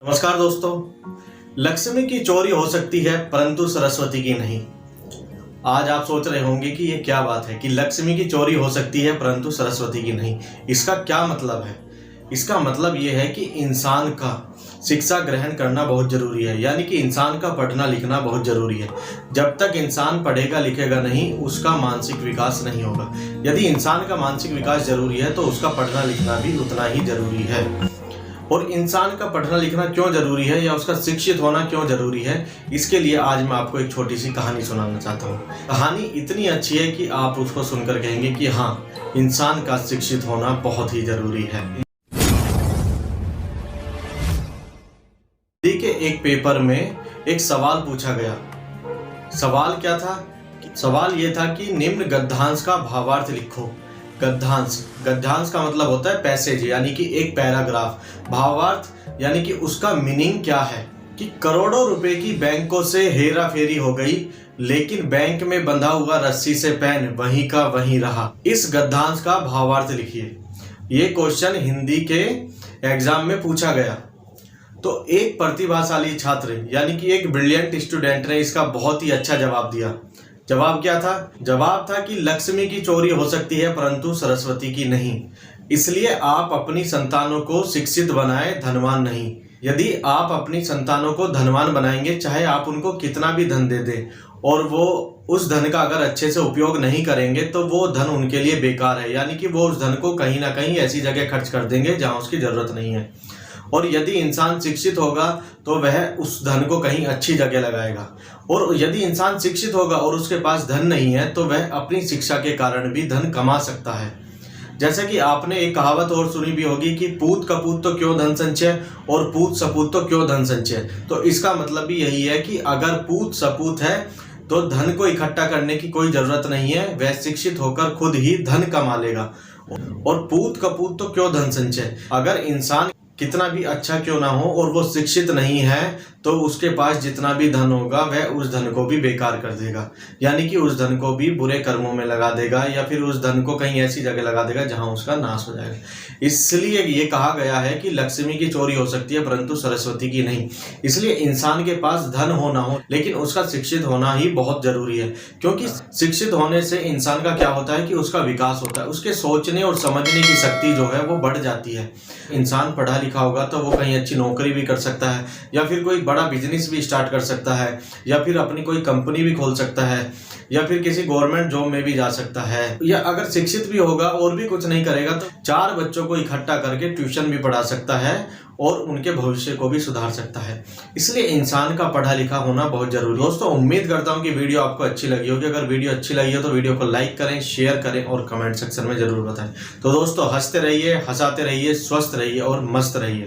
नमस्कार दोस्तों। लक्ष्मी की चोरी हो सकती है परंतु सरस्वती की नहीं। आज आप सोच रहे होंगे कि ये क्या बात है कि लक्ष्मी की चोरी हो सकती है परंतु सरस्वती की नहीं। इसका क्या मतलब है? इसका मतलब ये है कि इंसान का शिक्षा ग्रहण करना बहुत जरूरी है, यानी कि इंसान का पढ़ना लिखना बहुत जरूरी है। जब तक इंसान पढ़ेगा लिखेगा नहीं, उसका मानसिक विकास नहीं होगा। यदि इंसान का मानसिक विकास जरूरी है तो उसका पढ़ना लिखना भी उतना ही जरूरी है। और इंसान का पढ़ना लिखना क्यों जरूरी है या उसका शिक्षित होना क्यों जरूरी है, इसके लिए आज मैं आपको एक छोटी सी कहानी सुनाना चाहता हूँ। कहानी इतनी अच्छी है कि आप उसको सुनकर कहेंगे कि हाँ, इंसान का शिक्षित होना बहुत ही जरूरी है। देखिए, एक पेपर में एक सवाल पूछा गया। सवाल क्या था? सवाल यह था कि निम्न गद्यांश का भावार्थ लिखो। गद्यांश का मतलब होता है पैसेज, यानी कि एक पैराग्राफ। भावार्थ यानी कि उसका मीनिंग क्या है कि करोड़ों रुपए की बैंकों से हेरा फेरी हो गई, लेकिन बैंक में बंधा हुआ रस्सी से पेन वहीं का वहीं रहा। इस गद्यांश का भावार्थ लिखिए। ये क्वेश्चन हिंदी के एग्जाम में पूछा गया। तो एक प्रतिभाशाली छात्र यानी कि एक ब्रिलियंट स्टूडेंट ने इसका बहुत ही अच्छा जवाब दिया। जवाब क्या था? जवाब था कि लक्ष्मी की चोरी हो सकती है परंतु सरस्वती की नहीं। इसलिए आप अपनी संतानों को शिक्षित बनाएं, धनवान नहीं। यदि आप अपनी संतानों को धनवान बनाएंगे, चाहे आप उनको कितना भी धन दे दें, और वो उस धन का अगर अच्छे से उपयोग नहीं करेंगे तो वो धन उनके लिए बेकार है, यानी कि वो उस धन को कहीं ना कहीं ऐसी जगह खर्च कर देंगे जहां उसकी जरूरत नहीं है। और यदि इंसान शिक्षित होगा तो वह उस धन को कहीं अच्छी जगह लगाएगा। और यदि इंसान शिक्षित होगा और उसके पास धन नहीं है तो वह अपनी शिक्षा के कारण भी धन कमा सकता है। जैसे कि आपने एक कहावत और सुनी भी होगी कि पूत कपूत तो क्यों धन संचय और पूत सपूत तो क्यों धन संचय। तो इसका मतलब भी यही है कि अगर पूत सपूत है तो धन को इकट्ठा करने की कोई जरूरत नहीं है, वह शिक्षित होकर खुद ही धन कमा लेगा। और पूत कपूत तो क्यों धन संचय, अगर इंसान कितना भी अच्छा क्यों ना हो और वो शिक्षित नहीं है तो उसके पास जितना भी धन होगा वह उस धन को भी बेकार कर देगा, यानी कि उस धन को भी बुरे कर्मों में लगा देगा या फिर उस धन को कहीं ऐसी जगह लगा देगा जहां उसका नाश हो जाएगा। इसलिए ये कहा गया है कि लक्ष्मी की चोरी हो सकती है परंतु सरस्वती की नहीं। इसलिए इंसान के पास धन हो ना हो, लेकिन उसका शिक्षित होना ही बहुत जरूरी है। क्योंकि शिक्षित होने से इंसान का क्या होता है कि उसका विकास होता है, उसके सोचने और समझने की शक्ति जो है वो बढ़ जाती है। इंसान पढ़ा लिखा होगा तो वो कहीं अच्छी नौकरी भी कर सकता है, या फिर कोई बड़ा बिजनेस भी स्टार्ट कर सकता है, या फिर अपनी कोई कंपनी भी खोल सकता है, या फिर किसी गवर्नमेंट जॉब में भी जा सकता है। या अगर शिक्षित भी होगा और भी कुछ नहीं करेगा तो 4 बच्चों को इकट्ठा करके ट्यूशन भी पढ़ा सकता है और उनके भविष्य को भी सुधार सकता है। इसलिए इंसान का पढ़ा लिखा होना बहुत जरूरी है। दोस्तों, उम्मीद करता हूं कि वीडियो आपको अच्छी लगी होगी। अगर वीडियो अच्छी लगी हो तो वीडियो को लाइक करें, शेयर करें और कमेंट सेक्शन में जरूर बताएं। तो दोस्तों, हंसते रहिए, हंसाते रहिए, स्वस्थ रहिए और मस्त रहिए।